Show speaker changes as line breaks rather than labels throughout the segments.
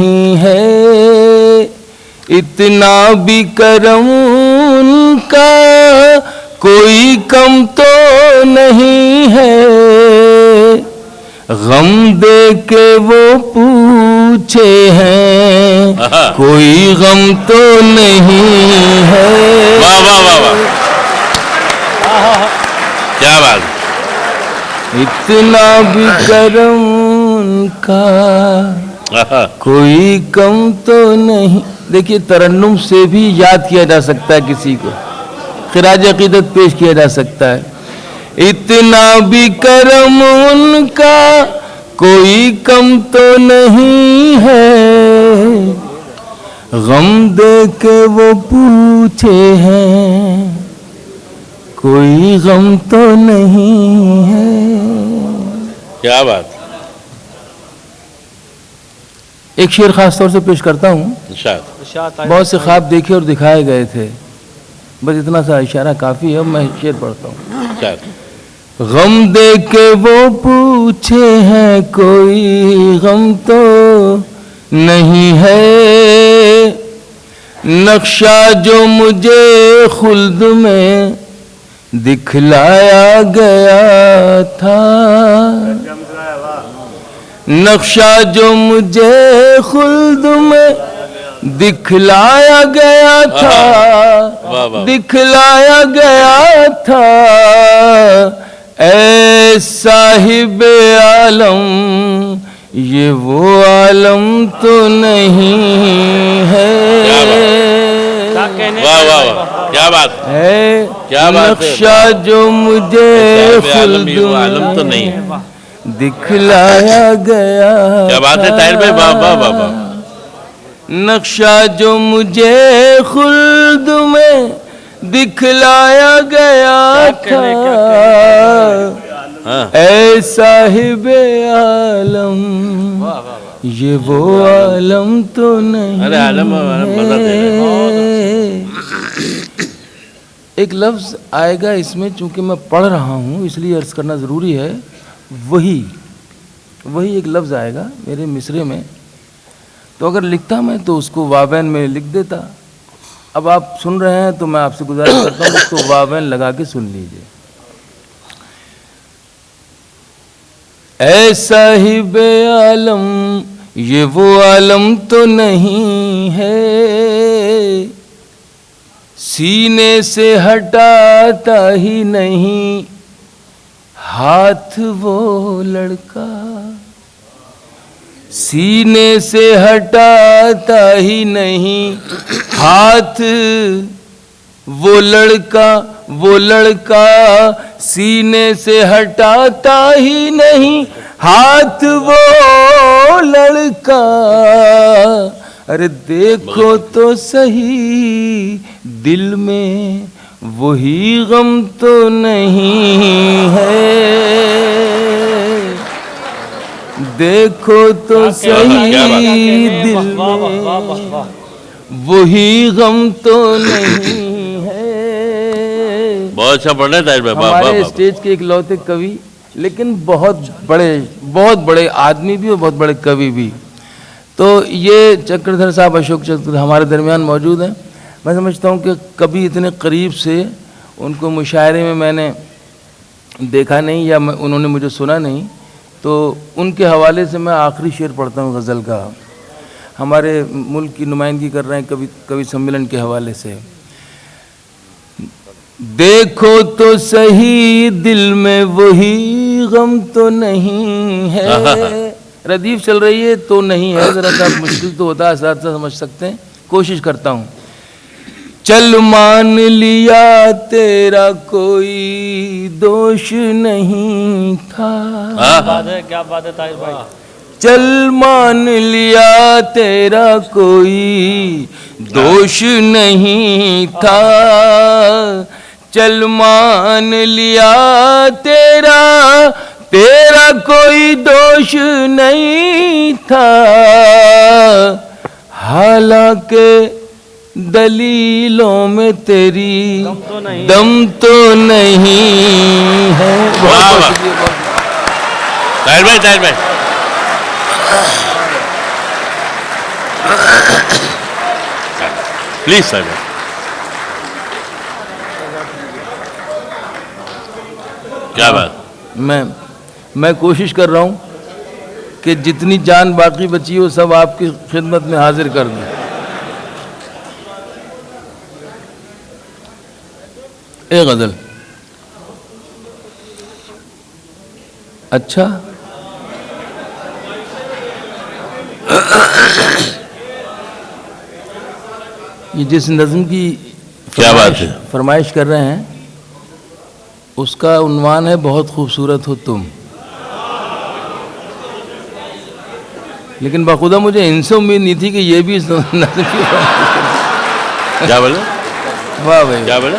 नहीं है, इतना भी करम उनका कोई कम तो नहीं है। गम दे के वो पूछे हैं, कोई गम तो नहीं है।
वाह वाह वाह वाह, क्या बात।
इतना भी करम उनका कोई कम तो नहीं। देखिए, तरन्नुम से भी याद किया जा सकता है किसी को, खिराज अकीदत पेश किया जा सकता है। इतना भी करम उनका कोई कम तो नहीं है, गम दे के वो पूछे हैं, कोई गम तो नहीं है।
क्या बात।
एक शेर खास तौर से पेश करता हूँ। बहुत से ख्वाब देखे और दिखाए गए थे, बस इतना सा इशारा काफी है। मैं शेर पढ़ता हूँ। गम दे के वो पूछे हैं, कोई गम तो नहीं है। नक्शा जो मुझे खुल्द में दिखलाया गया था, नक्शा जो मुझे खुल्द में दिखलाया गया था, दिखलाया गया था। ऐ साहिब आलम, ये वो आलम तो नहीं है।
वाह वाह वाह, क्या बात
है।
क्या बात।
नक्शा जो मुझे खुल्द
आलम तो नहीं है,
दिखलाया गया।
क्या बात है ताहिर भाई, वाह वाह वाह वाह।
नक्शा जो मुझे खुल्द में दिखलाया गया था, ऐ साहिब आलम, ये वो आलम तो नहीं।
अरे आलम मजा दे रहे।
एक लफ्ज आएगा इसमें, चूंकि मैं पढ़ रहा हूँ इसलिए अर्ज करना जरूरी है। वही एक लफ्ज आएगा मेरे मिसरे में, तो अगर लिखता मैं तो उसको वावैन में लिख देता। अब आप सुन रहे हैं तो मैं आपसे गुजारिश करता हूँ उसको वावैन लगा के सुन लीजिए। ऐ साहिब आलम, ये वो आलम तो नहीं है, सीने से हटाता ही नहीं हाथ वो लड़का, सीने से हटाता ही नहीं हाथ वो लड़का, सीने से हटाता ही नहीं हाथ वो लड़का। अरे देखो तो सही दिल में वही गम तो नहीं है, देखो तो सही दिल में वही गम तो नहीं है।
बहुत अच्छा पढ़ रहे ताहिर भाई,
हमारे स्टेज के इकलौते कवि, लेकिन बहुत बड़े आदमी भी और बहुत बड़े कवि भी। तो ये चक्रधर साहब, अशोक चक्रधर हमारे दरमियान मौजूद हैं। मैं समझता हूँ कि कभी इतने करीब से उनको मुशायरे में मैंने देखा नहीं या उन्होंने मुझे सुना नहीं। तो उनके हवाले से मैं आखिरी शेर पढ़ता हूँ गज़ल का। हमारे मुल्क की नुमाइंदगी कर रहे हैं कवि सम्मेलन के हवाले से। देखो तो सही दिल में वही गम तो नहीं है। रदीफ चल रही है तो नहीं है, ज़रा सा मुश्किल तो होता है, साथ साथ समझ सकते हैं, कोशिश करता हूँ। चल मान लिया तेरा कोई दोष नहीं था।
क्या बात है ताहिर भाई।
चल मान लिया तेरा कोई दोष नहीं था, चल मान लिया तेरा कोई दोष नहीं था। हालांकि दलीलों में तेरी दम तो नहीं है।
ताहिर भाई प्लीज साहिब क्या बात
मैं कोशिश कर रहा हूँ कि जितनी जान बाकी बची हो सब आपकी खिदमत में हाजिर कर दूँ। एक गज़ल। अच्छा ये जिस नज़्म की
क्या बात है?
फरमाइश कर रहे हैं उसका उन्वान है बहुत खूबसूरत हो तुम। लेकिन बाखुदा मुझे इनसे उम्मीद नहीं थी कि ये भी इस नज़्म की
क्या बोले?
वाह भाई,
क्या बोले?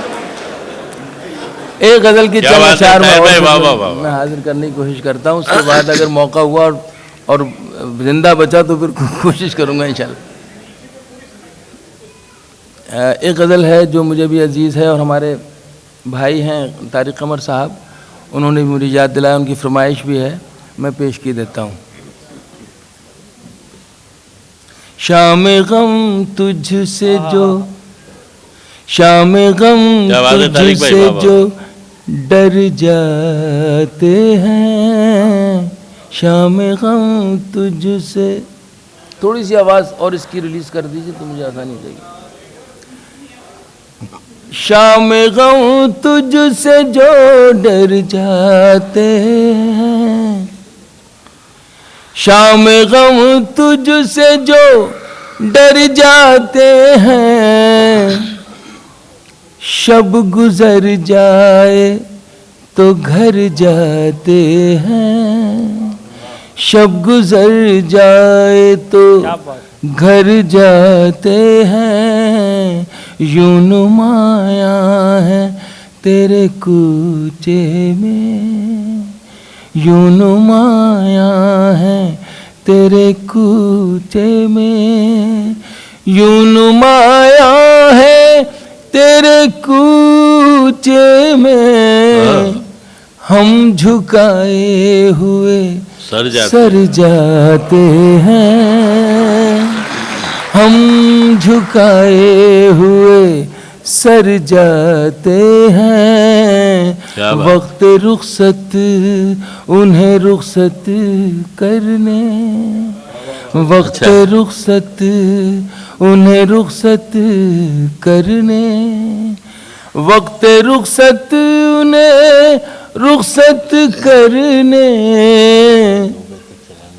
एक गज़ल की
क्या
चंद
बात है,
अशआर
ताहिर भाई,
और
वाह, वाह, वाह।
मैं हाजिर करने की कोशिश करता हूँ। उसके बाद अगर मौका हुआ और जिंदा बचा तो फिर कोशिश करूँगा इंशाल्लाह। एक गज़ल है जो मुझे भी अजीज़ है और हमारे भाई हैं तारिक कमर साहब, उन्होंने भी मुझे याद दिलाया, उनकी फरमाइश भी है, मैं पेश की देता हूँ। शाम गम तुझसे जो, शाम गम
क्या बात है तारिक भाई,
तुझसे
वाह, वाह।
जो डर जाते हैं, शाम गम तुझसे। थोड़ी सी आवाज़ और इसकी रिलीज कर दीजिए तो मुझे आसानी हो जाएगी। शाम गम तुझसे जो डर जाते हैं, शाम गम तुझसे जो डर जाते हैं, शब गुजर जाए तो घर जाते हैं, शब गुजर जाए तो
क्या बात।
घर जाते हैं, यूं नुमाया है तेरे कूचे में, यूं नुमाया है तेरे कूचे में, यूं नुमाया है तेरे कूचे में, हम झुकाए हुए सर जाते हैं, हम झुकाए हुए सर जाते हैं,
क्या बात।
वक्त रुखसत उन्हें रुखसत करने, वक्त रुखसत उन्हें रुखसत करने, वक्त रुखसत उन्हें रुखसत करने,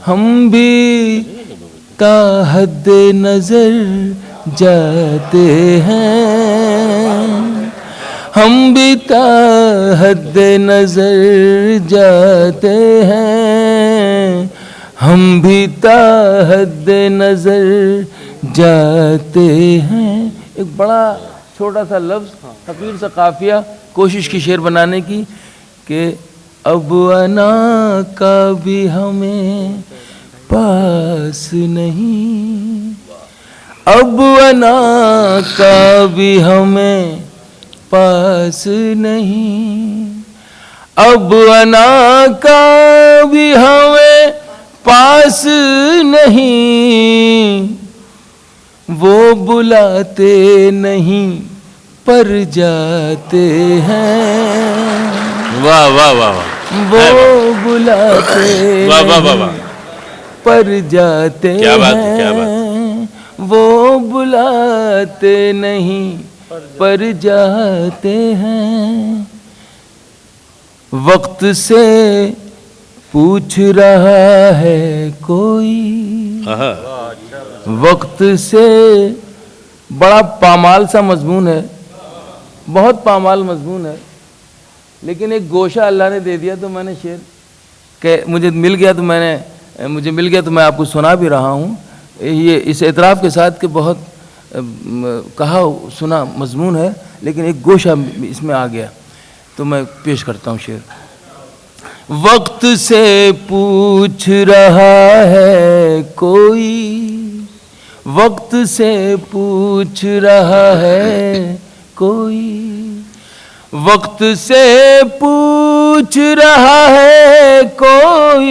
हम भी ता हद नजर जाते हैं, हम भी ता हद नजर जाते हैं, हम भी ता हद नजर जाते हैं। एक बड़ा छोटा सा लफ्ज़ हकीर सा काफिया कोशिश की शेर बनाने की कि अब अना का भी हमें पास नहीं, अब अना का भी हमें पास नहीं, अब अना का भी हमें पास नहीं, वो बुलाते नहीं पर जाते हैं,
वाह वाह वाह वाह,
वो बुलाते
वाह वाह वाह वाह,
पर जाते
क्या बात है, क्या बात
हैं, वो बुलाते नहीं पर जाते हैं, वक्त से पूछ रहा है कोई,
आहा,
वक्त से। बड़ा पामाल सा मजमून है, बहुत पामाल मजमून है, लेकिन एक गोशा अल्लाह ने दे दिया तो मैंने शेर के मुझे मिल गया तो मैं आपको सुना भी रहा हूँ। ये इस एतराफ़ के साथ कि बहुत कहा सुना मजमून है, लेकिन एक गोशा इसमें आ गया तो मैं पेश करता हूँ शेर। वक्त से पूछ रहा है कोई, वक्त से पूछ रहा है कोई, वक्त से पूछ रहा है कोई,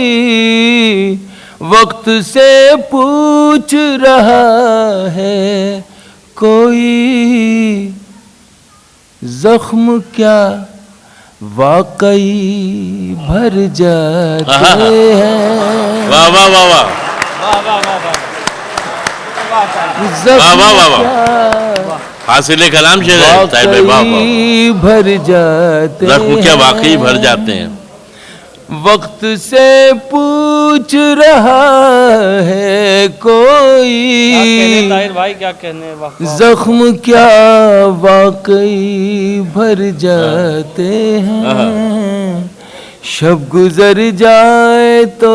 वक्त से पूछ रहा है کوئی زخم کیا واقعی بھر جاتے ہیں
واہ واہ واہ واہ
वाह वाह वाह वाह
زخم
واہ واہ واہ
کیا
حاصل کلام شعر ہے طاہر بھائی، واہ واہ
واقعی بھر جاتے
زخم کیا
ہیں
واقعی بھر جاتے ہیں
وقت سے پوچھ رہا ہے
क्या कहने
کوئی
ताहिर भाई क्या कहने वाह वाह।
زخم کیا واقعی بھر جاتے ہیں شب گزر جائے تو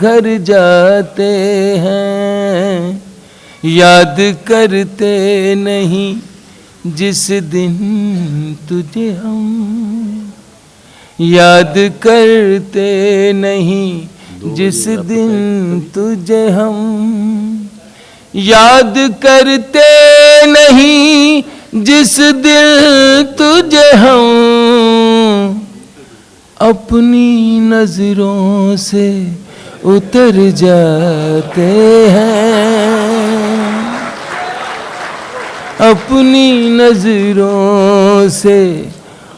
گھر جاتے ہیں یاد کرتے نہیں جس دن تجھے ہم یاد کرتے نہیں جس دن تجھے ہم یاد کرتے نہیں جس دن تجھے ہم اپنی نظروں سے اتر جاتے ہیں اپنی نظروں سے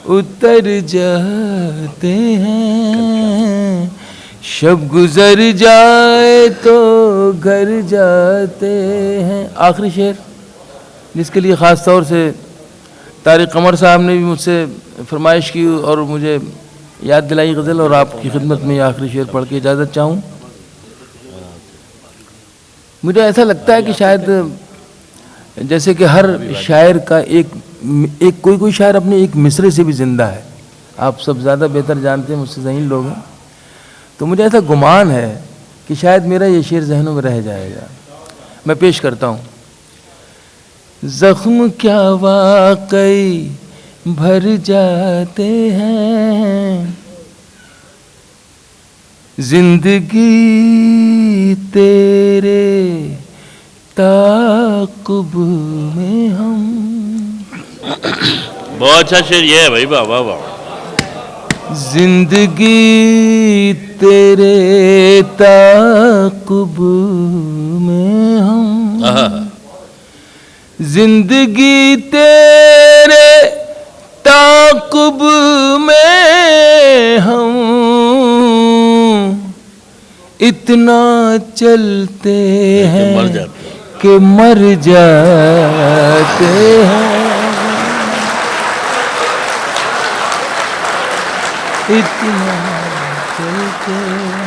اتر جاتے ہیں شب گزر جائے تو گھر جاتے ہیں آخری شعر جس کے لیے خاص طور سے طارق قمر صاحب نے بھی مجھ سے فرمائش کی اور مجھے یاد دلائی غزل اور آپ کی خدمت میں یہ آخری شعر پڑھ کے اجازت چاہوں مجھے ایسا لگتا ہے کہ شاید جیسے کہ ہر شاعر کا ایک کوئی شاعر اپنے ایک مصرے سے بھی زندہ ہے آپ سب زیادہ بہتر جانتے ہیں مجھ سے ذہین لوگ ہیں تو مجھے ایسا گمان ہے کہ شاید میرا یہ شعر ذہنوں میں رہ جائے گا میں پیش کرتا ہوں زخم کیا واقعی بھر جاتے ہیں زندگی تیرے تعاقب میں ہم
بہت اچھا شعر یہ ہے بھائی واہ واہ واہ
زندگی تیرے تعاقب میں ہم زندگی تیرے تعاقب میں ہم اتنا چلتے ہیں
مر جاتے ہیں
کہ مر جاتے ہیں اتنا چلتے ہیں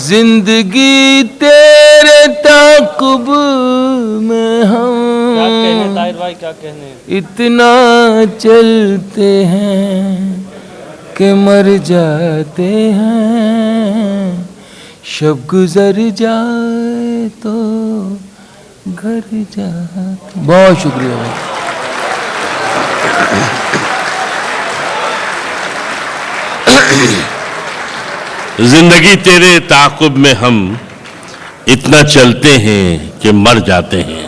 زندگی تیرے تعاقب میں
क्या कहने
ہم
ताहिर भाई क्या कहने
اتنا چلتے ہیں کہ مر جاتے ہیں شب گزر جائے تو گھر جاتے بہت شکریہ بھائی
زندگی تیرے تعاقب میں ہم اتنا چلتے ہیں کہ مر جاتے ہیں